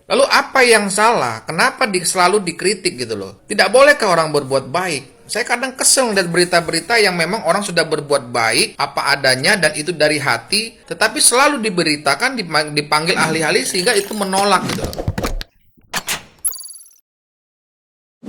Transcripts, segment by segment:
Lalu apa yang salah? Kenapa selalu dikritik gitu loh? Tidak bolehkah orang berbuat baik? Saya kadang kesel lihat berita-berita yang memang orang sudah berbuat baik apa adanya dan itu dari hati, tetapi selalu diberitakan dipanggil ahli-ahli sehingga itu menolak gitu loh.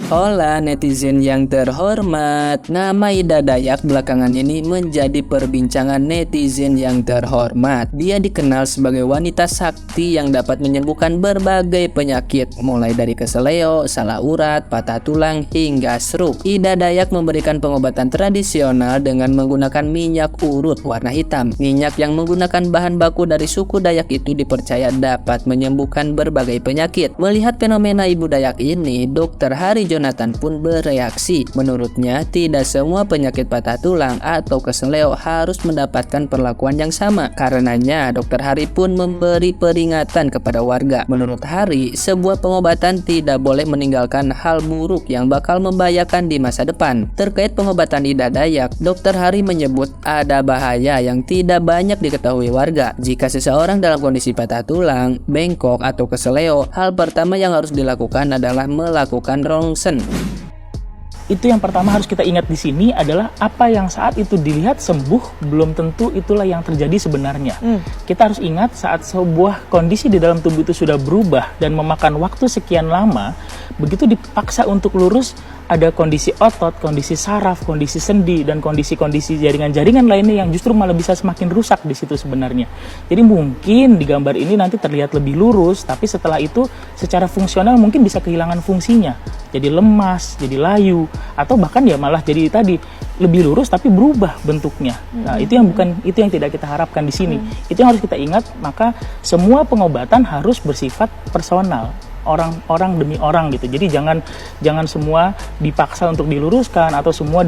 Hola netizen yang terhormat, nama Ida Dayak belakangan ini menjadi perbincangan netizen yang terhormat. Dia dikenal sebagai wanita sakti yang dapat menyembuhkan berbagai penyakit, mulai dari keseleo, salah urat, patah tulang, hingga stroke. Ida Dayak memberikan pengobatan tradisional dengan menggunakan minyak urut warna hitam. Minyak yang menggunakan bahan baku dari suku Dayak itu dipercaya dapat menyembuhkan berbagai penyakit. Melihat fenomena Ibu Dayak ini, Dr. Hari Jonathan pun bereaksi. Menurutnya, tidak semua penyakit patah tulang atau keseleo harus mendapatkan perlakuan yang sama. Karenanya, Dr. Hari pun memberi peringatan kepada warga. Menurut Hari, sebuah pengobatan tidak boleh meninggalkan hal buruk yang bakal membahayakan di masa depan. Terkait pengobatan Ida Dayak, Dr. Hari menyebut ada bahaya yang tidak banyak diketahui warga. Jika seseorang dalam kondisi patah tulang, bengkok, atau keseleo, hal pertama yang harus dilakukan adalah melakukan rongsen. Itu yang pertama harus kita ingat di sini adalah apa yang saat itu dilihat sembuh belum tentu itulah yang terjadi sebenarnya. Kita harus ingat saat sebuah kondisi di dalam tubuh itu sudah berubah dan memakan waktu sekian lama, begitu dipaksa untuk lurus, ada kondisi otot, kondisi saraf, kondisi sendi, dan kondisi-kondisi jaringan-jaringan lainnya yang justru malah bisa semakin rusak di situ sebenarnya. Jadi mungkin di gambar ini nanti terlihat lebih lurus, tapi setelah itu secara fungsional mungkin bisa kehilangan fungsinya. Jadi lemas, jadi layu, atau bahkan ya malah jadi tadi lebih lurus tapi berubah bentuknya. Nah, itu yang tidak kita harapkan di sini. Itu yang harus kita ingat, maka semua pengobatan harus bersifat personal. Orang demi orang gitu. Jadi jangan semua dipaksa untuk diluruskan atau semua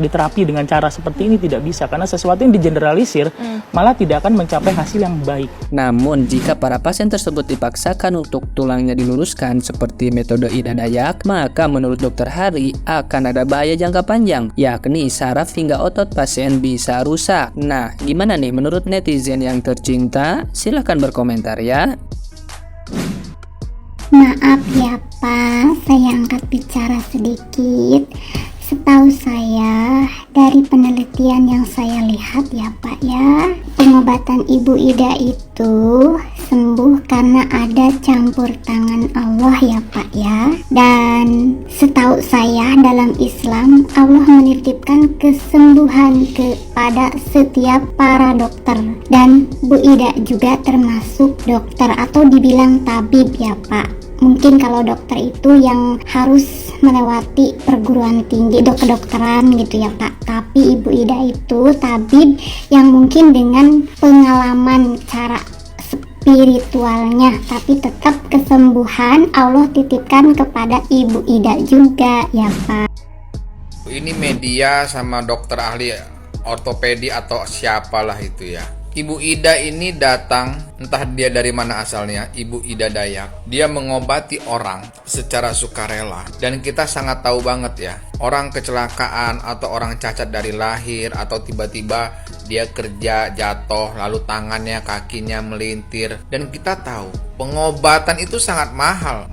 diterapi dengan cara seperti ini, tidak bisa, karena sesuatu yang digeneralisir malah tidak akan mencapai hasil yang baik. Namun jika para pasien tersebut dipaksakan untuk tulangnya diluruskan seperti metode Ida Dayak, maka menurut Dr. Hari akan ada bahaya jangka panjang, yakni saraf hingga otot pasien bisa rusak. Nah, gimana nih menurut netizen yang tercinta? Silahkan berkomentar ya. Maaf ya Pak, saya angkat bicara sedikit. Setahu saya, dari penelitian yang saya lihat ya Pak ya, pengobatan Ibu Ida itu sembuh karena ada campur tangan Allah ya Pak ya. Dan setahu saya dalam Islam, Allah menitipkan kesembuhan kepada setiap para dokter. Dan Bu Ida juga termasuk dokter atau dibilang tabib ya Pak. Mungkin kalau dokter itu yang harus melewati perguruan tinggi kedokteran gitu ya Pak. Tapi Ibu Ida itu tabib yang mungkin dengan pengalaman cara spiritualnya, tapi tetap kesembuhan Allah titipkan kepada Ibu Ida juga ya Pak. Ini media sama dokter ahli ortopedi atau siapalah itu ya. Ibu Ida ini datang, entah dia dari mana asalnya, Ibu Ida Dayak. Dia mengobati orang secara sukarela. Dan kita sangat tahu banget ya, orang kecelakaan atau orang cacat dari lahir atau tiba-tiba dia kerja jatuh, lalu tangannya, kakinya melintir. Dan kita tahu, pengobatan itu sangat mahal.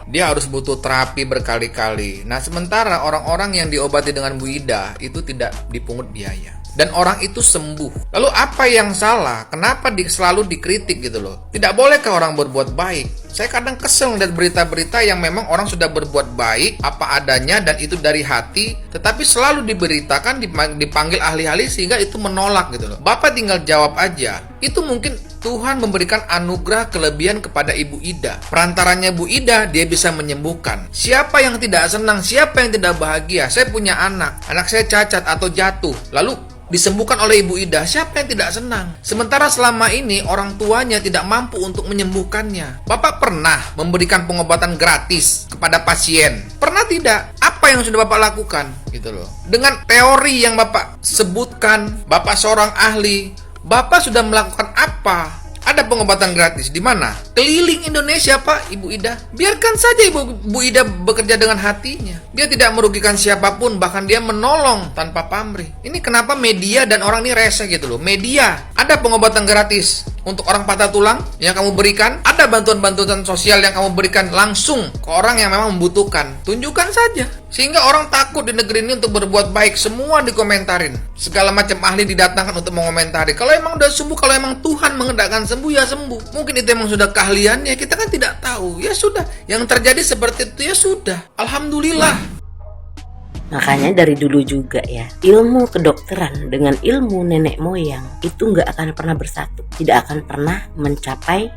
Dia harus butuh terapi berkali-kali. Nah, sementara orang-orang yang diobati dengan Bu Ida itu tidak dipungut biaya. Dan orang itu sembuh. Lalu apa yang salah? Kenapa selalu dikritik gitu loh? Tidak bolehkah orang berbuat baik? Saya kadang kesel lihat berita-berita yang memang orang sudah berbuat baik apa adanya dan itu dari hati, tetapi selalu diberitakan dipanggil ahli-ahli sehingga itu menolak gitu loh. Bapak tinggal jawab aja. Itu mungkin Tuhan memberikan anugerah kelebihan kepada Ibu Ida. Perantaranya Bu Ida, dia bisa menyembuhkan. Siapa yang tidak senang? Siapa yang tidak bahagia? Saya punya anak saya cacat atau jatuh, lalu disembuhkan oleh Ibu Ida, siapa yang tidak senang? Sementara selama ini orang tuanya tidak mampu untuk menyembuhkannya. Bapak pernah memberikan pengobatan gratis kepada pasien? Pernah tidak? Apa yang sudah Bapak lakukan? Gitu loh. Dengan teori yang Bapak sebutkan, Bapak seorang ahli, Bapak sudah melakukan apa? Ada pengobatan gratis di mana? Keliling Indonesia Pak, Ibu Ida. Biarkan saja Bu Ida bekerja dengan hatinya. Dia tidak merugikan siapapun, bahkan dia menolong tanpa pamrih. Ini kenapa media dan orang ini rese gitu loh. Media, ada pengobatan gratis. untuk orang patah tulang yang kamu berikan? Ada bantuan-bantuan sosial yang kamu berikan langsung ke orang yang memang membutuhkan? Tunjukkan saja. Sehingga orang takut di negeri ini untuk berbuat baik. Semua dikomentarin. Segala macam ahli didatangkan untuk mengomentari. Kalau emang udah sembuh, kalau emang Tuhan menghendakkan sembuh, ya sembuh. Mungkin itu emang sudah keahliannya, kita kan tidak tahu. Ya sudah, yang terjadi seperti itu ya sudah. Alhamdulillah. Makanya dari dulu juga ya, ilmu kedokteran dengan ilmu nenek moyang itu nggak akan pernah bersatu, tidak akan pernah mencapai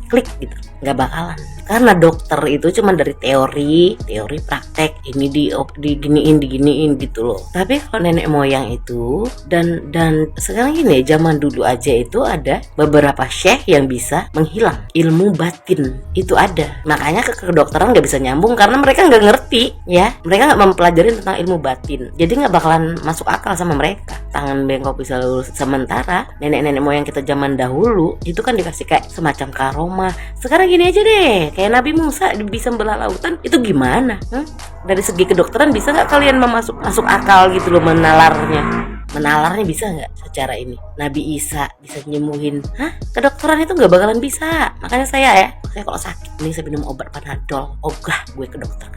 klik gitu, nggak bakalan. Karena dokter itu cuma dari teori praktek, ini diginiin gitu loh. Tapi kalau nenek moyang itu dan sekarang gini, zaman dulu aja itu ada beberapa syekh yang bisa menghilang ilmu batin, itu ada. Makanya ke kedokteran nggak bisa nyambung karena mereka nggak ngerti ya, mereka nggak mempelajari tentang ilmu batin, jadi nggak bakalan masuk akal sama mereka. Tangan bengkok bisa lurus. Sementara nenek moyang kita zaman dahulu itu kan dikasih kayak semacam karomah. Sekarang gini aja deh, kayak Nabi Musa bisa belah lautan, itu gimana? Dari segi kedokteran bisa nggak kalian masuk akal gitu loh menalarnya bisa nggak secara ini? Nabi Isa bisa nyembuhin, kedokteran itu nggak bakalan bisa. Makanya saya kalau sakit nih saya minum obat Panadol, ogah gue ke dokter.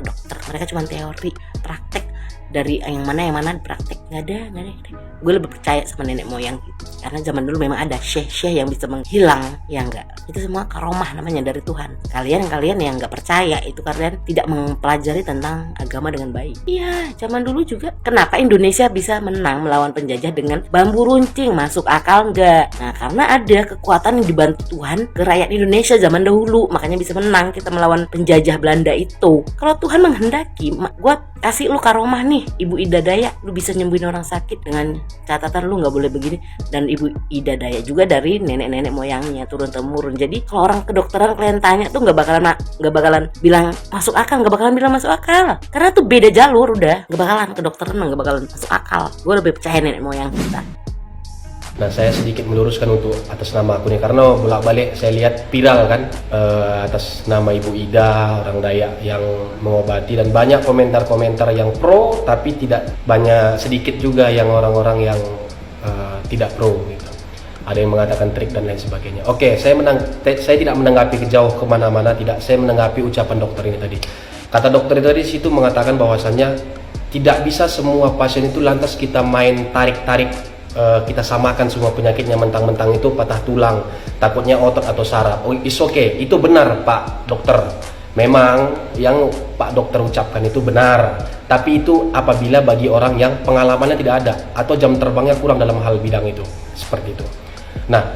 Mereka cuma teori, praktek. Dari yang mana praktek nggak ada. Gue lebih percaya sama nenek moyang gitu, karena zaman dulu memang ada syekh yang bisa menghilang, ya enggak, itu semua karomah namanya dari Tuhan. Kalian yang nggak percaya itu kalian tidak mempelajari tentang agama dengan baik. Iya, zaman dulu juga kenapa Indonesia bisa menang melawan penjajah dengan bambu runcing, masuk akal nggak? Nah, karena ada kekuatan yang dibantu Tuhan ke rakyat Indonesia zaman dahulu, makanya bisa menang kita melawan penjajah Belanda itu. Kalau Tuhan menghendaki, gue kasih lu karomah nih, Ibu Ida Dayak, lu bisa nyembuhin orang sakit dengan catatan lu nggak boleh begini. Dan Ibu Ida Dayak juga dari nenek moyangnya turun temurun. Jadi kalau orang kedokteran kalian tanya tuh nggak bakalan bilang masuk akal, karena tuh beda jalur udah. Nggak bakalan kedokteran nggak bakalan masuk akal. Gue lebih percaya nenek moyang kita. Nah, saya sedikit meluruskan untuk atas nama aku nih, karena bolak-balik saya lihat viral kan atas nama Ibu Ida, orang Dayak yang mengobati, dan banyak komentar-komentar yang pro, tapi sedikit juga yang orang-orang yang tidak pro gitu. Ada yang mengatakan trik dan lain sebagainya. Oke, saya tidak menanggapi jauh kemana-mana, tidak. Saya menanggapi ucapan dokter ini tadi. Kata dokter itu tadi situ mengatakan bahwasannya tidak bisa semua pasien itu lantas kita main tarik-tarik. Kita samakan semua penyakitnya mentang-mentang itu patah tulang, takutnya otot atau saraf. Oh, it's okay, itu benar Pak Dokter. Memang yang Pak Dokter ucapkan itu benar, tapi itu apabila bagi orang yang pengalamannya tidak ada atau jam terbangnya kurang dalam hal bidang itu, seperti itu. Nah,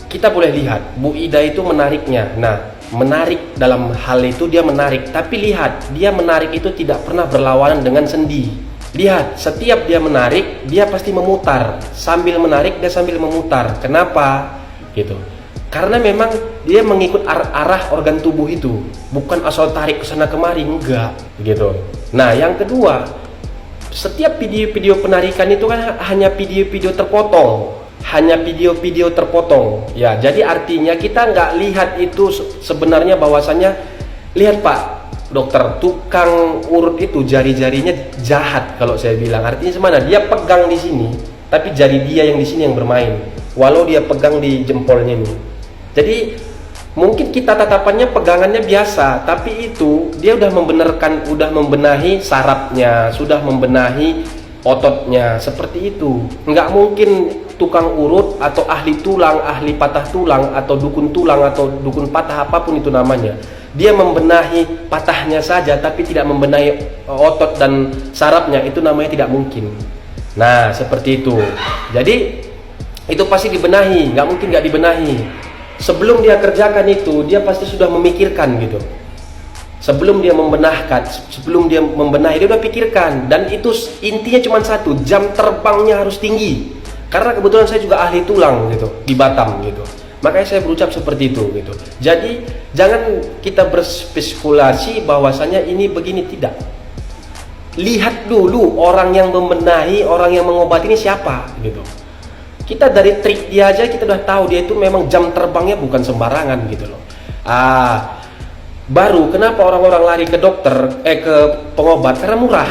kita boleh lihat Bu Ida itu menariknya. Nah, menarik dalam hal itu dia menarik, tapi lihat dia menarik itu tidak pernah berlawanan dengan sendi. Lihat, setiap dia menarik, dia pasti memutar. Sambil menarik, dia sambil memutar. Kenapa? Gitu. Karena memang dia mengikut arah organ tubuh itu. Bukan asal tarik ke sana kemari, enggak. Gitu. Nah, yang kedua, setiap video-video penarikan itu kan hanya video-video terpotong. Ya, jadi artinya kita nggak lihat itu sebenarnya bahwasannya, lihat Pak Dokter, tukang urut itu jari-jarinya jahat kalau saya bilang. Artinya semana dia pegang di sini, tapi jari dia yang di sini yang bermain. Walau dia pegang di jempolnya ini. Jadi mungkin kita tatapannya pegangannya biasa, tapi itu dia udah membenahi sarafnya, sudah membenahi ototnya, seperti itu. Nggak mungkin tukang urut atau ahli tulang, ahli patah tulang atau dukun tulang atau dukun patah apapun itu namanya, dia membenahi patahnya saja tapi tidak membenahi otot dan sarafnya, itu namanya tidak mungkin. Nah, seperti itu. Jadi itu pasti dibenahi, nggak mungkin nggak dibenahi. Sebelum dia kerjakan itu, dia pasti sudah memikirkan gitu. Sebelum dia membenahi, dia udah pikirkan. Dan itu intinya cuma satu, jam terbangnya harus tinggi. Karena kebetulan saya juga ahli tulang gitu di Batam gitu. Makanya saya berucap seperti itu gitu. Jadi jangan kita berspekulasi bahwasanya ini begini, tidak. Lihat dulu orang yang membenahi, orang yang mengobati ini siapa gitu. Kita dari trik dia aja kita udah tahu dia itu memang jam terbangnya bukan sembarangan gitu loh. Baru kenapa orang-orang lari ke dokter, ke pengobat, karena murah.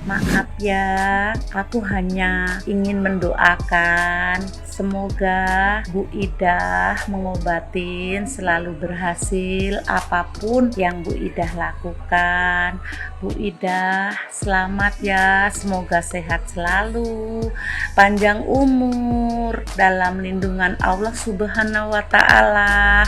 Maaf ya, aku hanya ingin mendoakan Semoga Bu Ida mengobatin selalu berhasil apapun yang Bu Ida lakukan. Bu Ida selamat ya, semoga sehat selalu, panjang umur dalam lindungan Allah Subhanahu wa Ta'ala.